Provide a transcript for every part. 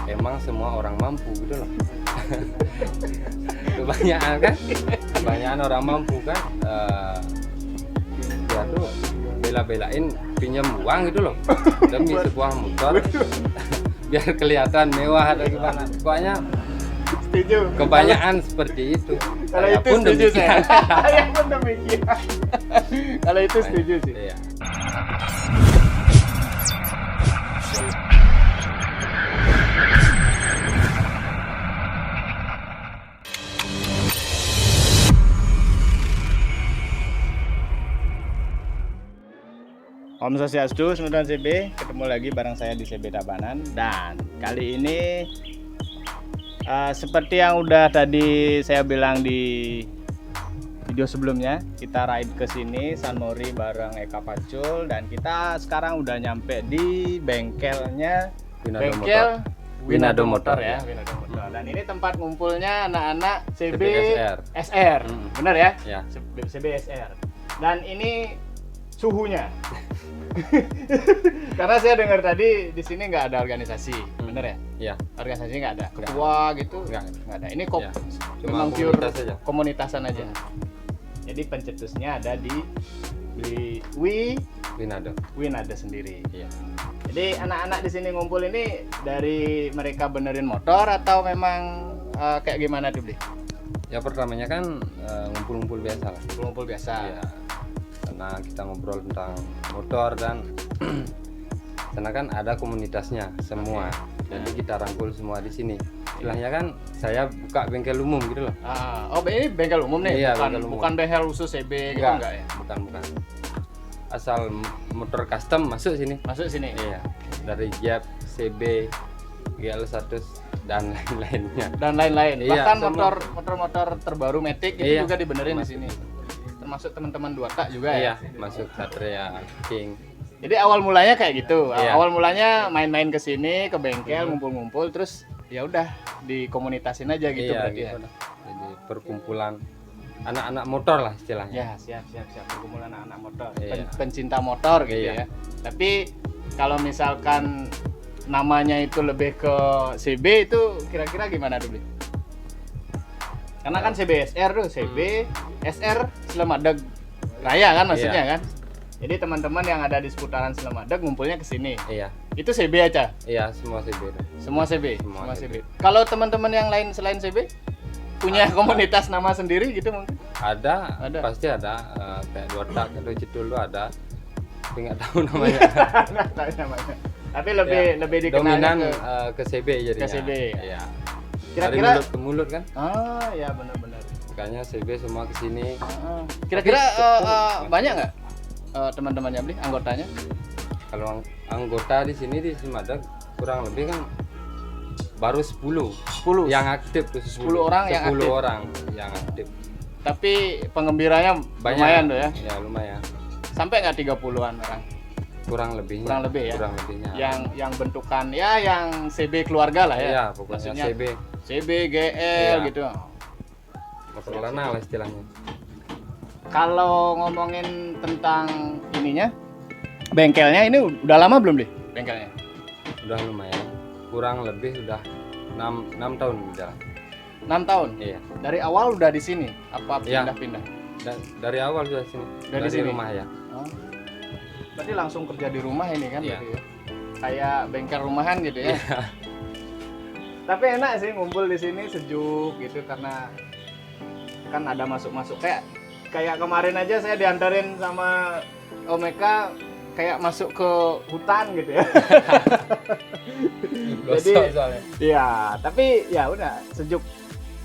Emang semua orang mampu gitu loh. kebanyakan orang mampu kan ya tuh bela-belain pinjam uang gitu loh demi sebuah motor biar kelihatan mewah atau gimana. Pokoknya Setuju. kebanyakan seperti itu. Kalau Saya itu pun setuju demikian. saya pun demikian. Kalau itu setuju sih. Iya. Om Swastiastu, Senudan CB, ketemu lagi bareng saya di CB Tabanan. Dan kali ini seperti yang udah tadi saya bilang di video sebelumnya, kita ride ke sini San Mori bareng Eka Pacul, dan kita sekarang udah nyampe di bengkelnya Winado Motor ya, Winado Motor. Dan ini tempat ngumpulnya anak-anak CB SR. Bener ya? Ya. CB SR. Dan ini suhunya. Karena saya dengar tadi di sini nggak ada organisasi, bener ya? Iya. Organisasi nggak ada, ketua gitu nggak ada. Ini kok Ya. memang Cuma pure komunitas aja. komunitasan aja. Jadi pencetusnya ada di Winado sendiri. Iya. Jadi anak-anak di sini ngumpul ini dari mereka benerin motor atau memang kayak gimana tuh, Bli? Ya pertamanya kan ngumpul-ngumpul biasa lah. Ngumpul biasa. Iya. Karena kita ngobrol tentang motor dan karena kan ada komunitasnya semua. Jadi kita rangkul semua di sini. Istilahnya kan saya buka bengkel umum gitu loh. Ini bengkel umum nih, Iya, bukan bengkel umum. bukan bengkel khusus CB gitu enggak ya? Bukan. Asal motor custom masuk sini. Masuk sini. Iya. Dari Jeep, CB, GL100 dan lain-lainnya. Dan lain-lain. Iya, Bahkan semua. motor terbaru Matic itu Iya, juga dibenerin di masuk. sini. Termasuk teman-teman dua tak juga Iya, ya. masuk Satria, King. Jadi awal mulanya kayak gitu. Iya. Awal mulanya main-main ke sini, ke bengkel, ngumpul-ngumpul, terus ya udah dikommunitasin aja gitu Iya, berarti gitu ya. lah. Jadi perkumpulan anak-anak motor lah istilahnya. Ya, siap. Perkumpulan anak motor, Iya. pencinta motor gitu Iya. ya. Tapi kalau misalkan namanya itu lebih ke CB itu kira-kira gimana dulu? Karena kan CB SR tuh, CB SR Slemadeg Raya kan maksudnya Iya. kan. Jadi teman-teman yang ada di seputaran Slemadeg ngumpulnya ke sini. Iya. Itu CB aja. Iya, semua CB. Semua CB. Semua CB. Kalau teman-teman yang lain selain CB punya komunitas nama sendiri gitu mungkin? Ada. Pasti ada. Kayak dua tak atau Cidul lu ada. Tapi nggak tahu namanya. Nggak tahu namanya. Tapi Ya, lebih dikenalnya dominan ke ke CB jadinya. ke CB. Iya. Kira-kira Dari mulut ke mulut kan. ya benar-benar. Makanya CB semua ke sini. Kira-kira Tapi, banyak nggak teman-temannya beli anggotanya? Kalau anggota di sini di Semadeg kurang lebih kan baru 10 yang aktif tuh 10 orang yang 10 aktif. orang yang aktif. Tapi pengembiranya Banyak. lumayan tuh ya. Ya lumayan. Sampai nggak 30-an orang? Kurang lebihnya. Kurang lebih ya. Kurang lebihnya. Yang bentukan ya yang CB keluarga lah ya. Iya, pokoknya Maksudnya CB GL Iya. gitu. motor lana lah istilahnya. Kalau ngomongin tentang ininya, bengkelnya ini udah lama belum deh bengkelnya? Udah lumayan. Kurang lebih udah 6 tahun jalan. 6 tahun? Iya. Dari awal udah di sini? Apa Iya. pindah-pindah? Dan dari awal sudah sini. Dari sini? rumah ya. Oh. Berarti langsung kerja di rumah ini kan? Iya. Berarti ya? Kayak bengkel rumahan gitu ya? Tapi enak sih ngumpul di sini, sejuk gitu, karena kan ada masuk-masuk kayak kemarin aja saya diantarin sama Omeka kayak masuk ke hutan gitu ya. Jadi soalnya. ya, tapi ya udah sejuk.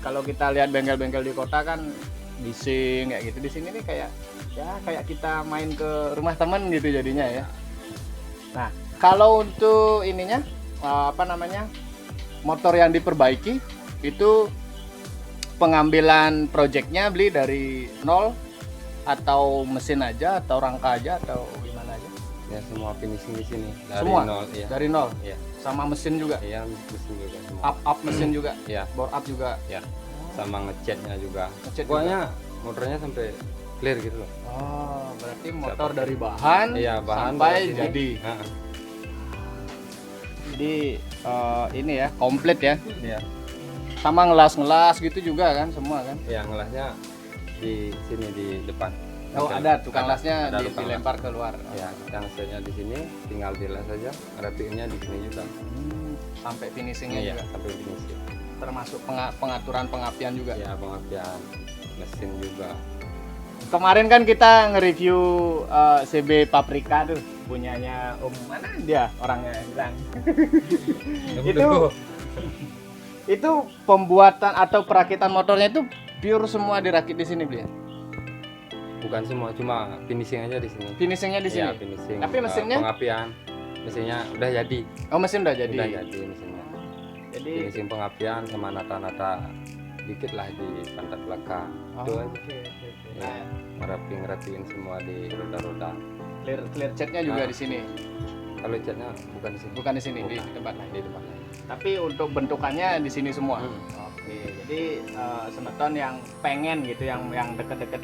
Kalau kita lihat bengkel-bengkel di kota kan bising kayak gitu. Di sini nih kayak Ya kayak kita main ke rumah teman gitu jadinya ya. Nah, kalau untuk ininya apa namanya? Motor yang diperbaiki itu pengambilan projectnya beli dari nol atau mesin aja atau rangka aja atau gimana aja? Ya semua finishing di sini dari Semua? nol. Iya. Dari nol. Iya. Sama mesin juga. Iya, mesin juga semua. Up mesin juga. Iya. Bore up juga. Ya. Sama ngecatnya juga. Ngecat Pokoknya motornya sampai clear gitu loh. Oh, berarti motor dari bahan, Iya, bahan sampai dari sini. jadi. Heeh. Jadi ini ya komplit ya. Iya. Sama ngelas gitu juga kan semua kan. Ya, ngelasnya di sini di depan. Oh, ada tukang lasnya ada tukang dilempar keluar. Ya, yang ngelasnya di sini tinggal dilas saja. Rapiinnya di sini juga. Sampai finishingnya Iya, juga. sampai finishing. Termasuk pengaturan pengapian juga. Ya, pengapian mesin juga. Kemarin kan kita nge-review CB Paprika tuh punyanya Om mana dia orangnya bilang. Itu pembuatan atau perakitan motornya itu pure semua dirakit di sini beli ya? Bukan semua, cuma finishing aja di sini. Finishingnya di sini. Iya, finishing. Tapi mesinnya? Pengapian. Mesinnya udah jadi. Oh, mesin udah jadi. Udah jadi mesinnya. Jadi Finishing pengapian sama nata-nata dikit lah di pantat belakang. Itu aja. oke. Ya, ngerapiin semua di roda-roda. Clear catnya juga Ah. di sini. Kalau catnya bukan di sini. Bukan di sini, di Bukan. tempat lain. Di tempat lain. Tapi untuk bentukannya di sini semua. Hmm. Oke, jadi Semeton yang pengen gitu, yang deket-deket,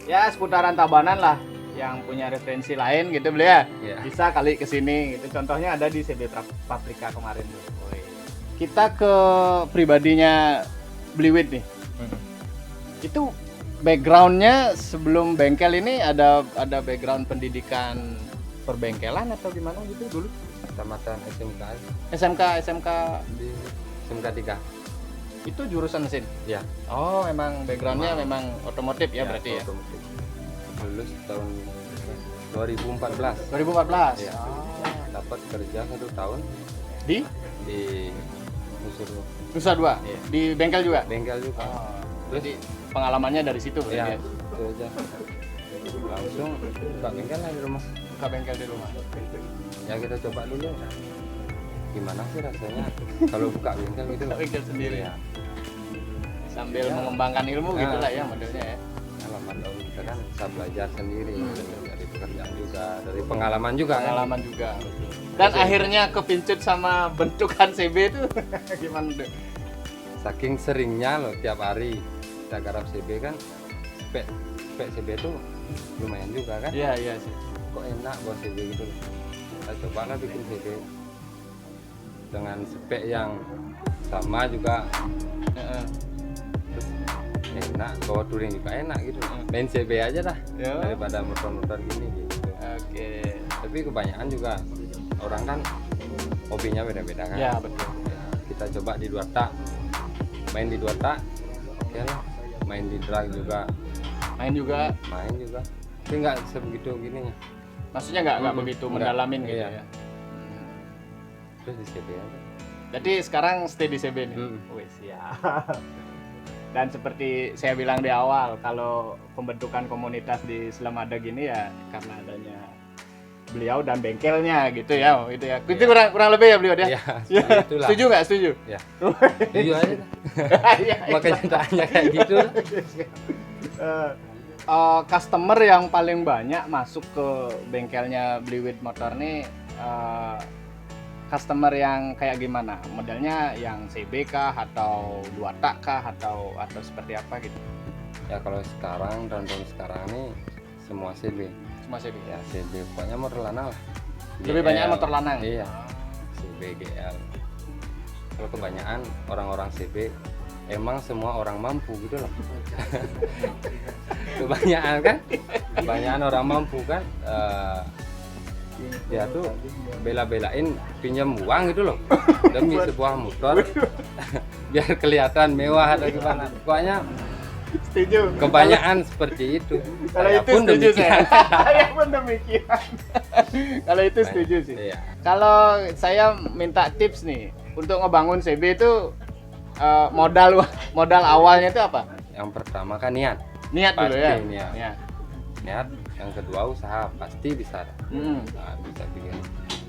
ya seputaran Tabanan lah, yang punya referensi lain gitu beli ya, Iya. bisa kali ke sini. Gitu. Contohnya ada di CB Paprika kemarin tuh. Kita ke pribadinya Bliwit nih. Itu backgroundnya sebelum bengkel ini ada background pendidikan perbengkelan atau gimana gitu dulu? Tamatan SMK SMK di SMK 3. itu jurusan mesin. Ya. Oh, memang backgroundnya memang otomotif ya, berarti ya. otomotif. Lulus tahun 2014. 2014. Iya. Dapat kerja 1 tahun Di di Nusa Dua. Iya. Di bengkel juga. bengkel juga. Jadi pengalamannya dari situ Ya, berarti ya. itu aja. Langsung buka bengkel lah di rumah. Buka bengkel di rumah. Ya kita coba dulu. Gimana sih rasanya kalau buka bengkel gitu Buka loh. bengkel sendiri. Ya. Sambil Ya. mengembangkan ilmu Ya. gitulah ya modelnya ya. Pengalaman tahun kita kan bisa belajar sendiri dari pekerjaan juga, dari pengalaman juga Pengalaman juga. Dan akhirnya kepincut sama bentukan CB itu gimana tuh? Saking seringnya loh tiap hari kita garap CB kan, spek CB itu lumayan juga kan. Iya, iya sih. Kok enak buat CB gitu loh. Kita cobalah bikin CB dengan spek yang sama juga, Heeh. terus enak, bawa touring juga enak gitu. Main CB aja dah Ya. daripada motor-motor gini gitu. Oke. Tapi kebanyakan juga orang kan hobinya beda-beda kan. Ya, betul. Ya, kita coba di 2 tak, main di 2 tak, oke lah. Main di drag juga, Main juga, main juga. Tapi nggak sebegitu gini. maksudnya nggak Hmm, begitu nggak. mendalamin gitu Iya. ya. Terus di CB aja. Jadi sekarang stay di CB nih. Hmm. Wih, siap. Dan seperti saya bilang di awal, kalau pembentukan komunitas di Selamada gini ya karena adanya beliau dan bengkelnya gitu ya, gitu ya. Itu kurang lebih ya beliau ya. Ya, Ya. itulah. Setuju nggak? Setuju. Ya. Setuju aja. dah. Iya, Makanya tanya kayak gitu. Customer yang paling banyak masuk ke bengkelnya Bliwit Motor nih customer yang kayak gimana? Modelnya yang CB kah atau 2 tak kah atau seperti apa gitu? Ya kalau sekarang, tahun-tahun sekarang ini semua CB. Semua CB. Ya CB, pokoknya motor lanang lah. Lebih GL. banyak motor lanang. Iya. CB, GL. Kalau kebanyakan orang-orang CB emang semua orang mampu gitu loh. Kebanyakan kan, kebanyakan orang mampu kan, dia tuh bela-belain pinjam uang gitu loh demi sebuah motor biar kelihatan mewah atau gimana. Pokoknya Setuju. kebanyakan seperti itu. Kalau Saya itu pun setuju demikian. saya pun demikian. Kalau itu setuju sih. Iya. Kalau saya minta tips nih untuk ngebangun CB itu modal awalnya itu apa? Yang pertama kan niat. Niat dulu ya. Pasti niat. Niat. niat, yang kedua usaha, pasti bisa. Mm. Nah, bisa bikin.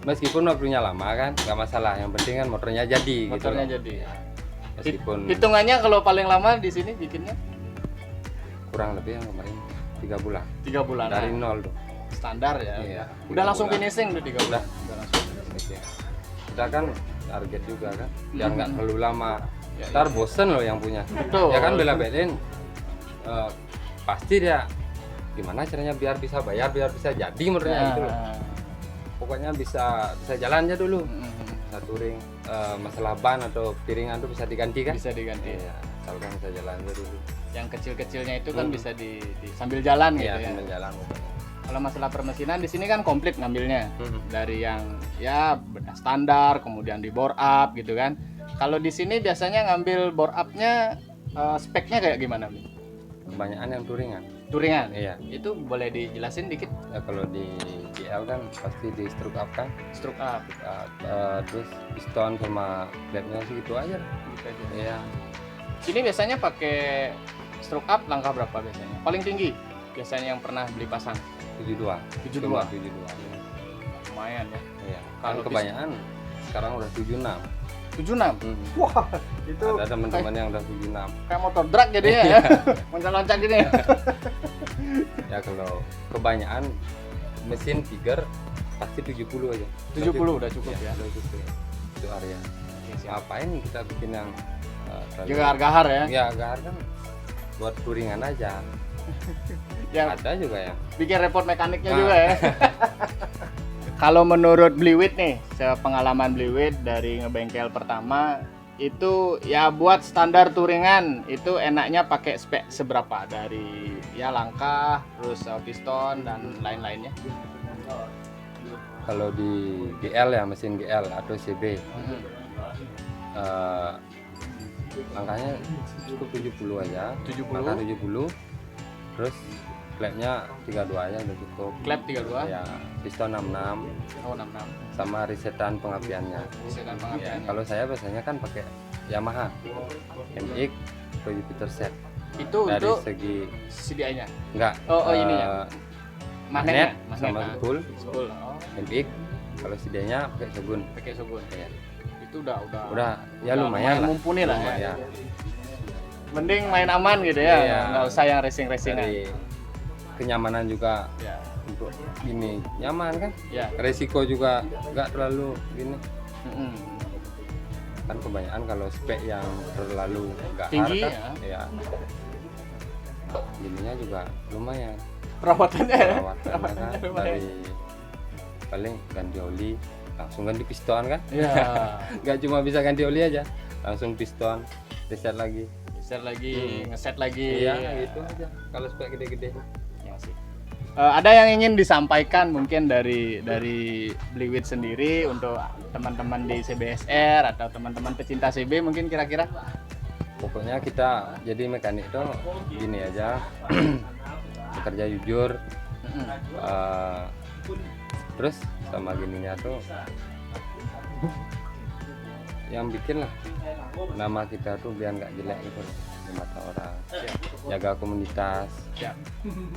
Meskipun waktunya lama kan, nggak masalah. Yang penting kan motornya jadi. Motornya gitu loh. jadi. Meskipun Hitungannya kalau paling lama di sini bikinnya kurang lebih yang kemarin 3 bulan 3 bulan. dari nol tuh. Standar ya. Iya, Udah 3 langsung bulan. finishing udah 3 bulan. Udah langsung. Oke. Kita kan target juga kan, biar nggak Hmm. terlalu lama. Ya, Ntar bosen loh yang punya. Betul. Ya kan bela-belain, pasti dia gimana caranya biar bisa bayar, biar bisa jadi motornya Nah. gitu loh. Pokoknya bisa jalan aja dulu. Mm-mm. Satu ring, masalah ban atau piringan tuh bisa diganti kan? Bisa diganti. Iya, asalkan bisa jalan aja dulu. Yang kecil-kecilnya itu kan bisa sambil jalan gitu Iya, ya. sambil jalan pokoknya. Kalau masalah permesinan di sini kan komplit ngambilnya. Mhm. Dari yang ya beda standar, kemudian di bore up gitu kan. Kalau di sini biasanya ngambil bore up-nya speknya kayak gimana, Bli? Kebanyakan yang touringan. Touringan. Iya. Itu boleh dijelasin dikit? Ya kalau di GL kan pasti di stroke up kan, Stroke up terus piston sama klepnya sih gitu aja. gitu aja. Iya. Sini biasanya pakai stroke up langkah berapa biasanya? Paling tinggi biasanya yang pernah beli pasang 72. 72. Cuma 72. lumayan ya. Iya. Kalau Kalau kebanyakan sekarang udah 76. 76. Wah, itu Ada teman-teman yang udah 76. kayak motor drag jadinya ya. Loncat-loncat gini ya. Ya kalau kebanyakan mesin Tiger pasti 70 aja. 70 udah cukup ya. Udah cukup. Itu area. Oke, siap. Ngapain kita bikin yang terlalu- Juga harga-har ya. Ya, gahar kan buat touringan aja. Yang Ada juga ya. bikin repot mekaniknya Nah. juga ya. Kalau menurut Bliwit nih, sepengalaman Bliwit dari ngebengkel pertama itu ya buat standar touringan itu enaknya pakai spek seberapa dari ya langkah, terus piston dan lain-lainnya. Kalau di GL ya, mesin GL atau CB, langkahnya cukup 70 aja. 70. Langkah 70. Terus klepnya 32 aja udah cukup. Klep 32. Ya, piston 66 Oh, 66. sama resetan pengapiannya. Misalkan Ya, pengapiannya. kalau saya biasanya kan pakai Yamaha MX atau Jupiter set. Itu Dari untuk segi CDI-nya. enggak Oh, ini ya. magnet Magnet sama nah. spool Spool. Oh, MX. Kalau CD-nya pakai Shogun. pakai Shogun. Ya. Itu udah Udah ya lumayan lah. mumpuni lah ya. Lumayan. Mending main aman gitu ya. Iya. Nggak usah yang racing-racingan. Dari kenyamanan juga Ya. untuk ini nyaman kan, Ya. resiko juga nggak terlalu gini Mm-mm. kan. Kebanyakan kalau spek yang terlalu nggak Tinggi, hard kan, ya ininya juga lumayan. Perawatannya ya. Perawatannya kan lumayan. dari paling ganti oli, langsung ganti piston kan. Iya. Nggak cuma bisa ganti oli aja, langsung piston reset lagi. Set lagi, ngeset lagi. Iya gitu aja kalau spek gede-gede. Ya sih. Ada yang ingin disampaikan mungkin dari Bliwit sendiri untuk teman-teman di CBSR atau teman-teman pecinta CB mungkin kira-kira? Pokoknya kita jadi mekanik tuh gini aja, bekerja jujur, Mm-mm. terus sama gininya tuh yang bikin lah nama kita tuh biar nggak jelek gitu di mata orang. Jaga komunitas, Siap.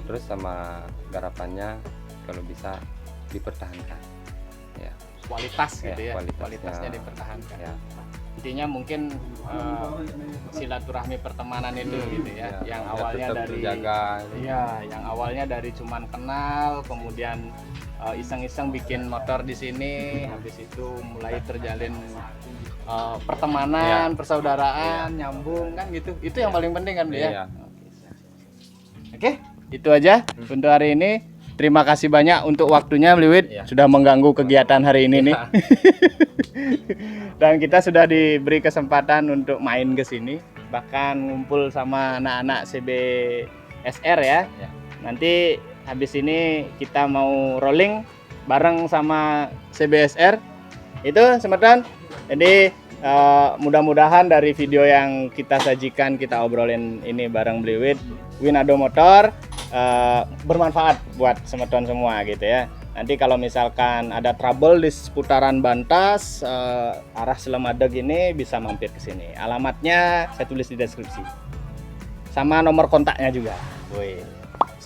terus sama garapannya kalau bisa dipertahankan. Ya, Kualitas Ya, gitu ya. kualitasnya. Kualitasnya dipertahankan. ya. Intinya mungkin silaturahmi pertemanan itu gitu ya. Yang Ya, awalnya tetap dari terjaga. Iya, yang awalnya dari cuman kenal, kemudian iseng-iseng bikin motor di sini, habis itu mulai terjalin pertemanan, persaudaraan, nyambung kan gitu. Itu yang paling penting kan, Bli, ya. Iya. Oke, itu aja untuk hari ini. Terima kasih banyak untuk waktunya, Bliwit, Iya. sudah mengganggu kegiatan hari ini nih. Dan kita sudah diberi kesempatan untuk main ke sini, bahkan ngumpul sama anak-anak CBSR ya. Ya. Nanti habis ini kita mau rolling bareng sama CBSR. Itu semeton. Jadi mudah-mudahan dari video yang kita sajikan, kita obrolin ini bareng Bliwit, Winado Motor bermanfaat buat semeton semua gitu ya. Nanti kalau misalkan ada trouble di seputaran Bantas, arah Selemadeg ini bisa mampir ke sini. Alamatnya saya tulis di deskripsi. Sama nomor kontaknya juga. Woi.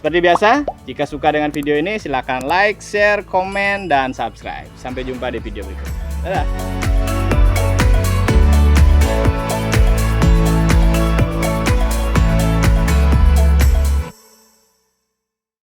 Seperti biasa, jika suka dengan video ini silahkan like, share, komen, dan subscribe. Sampai jumpa di video berikutnya. Dadah!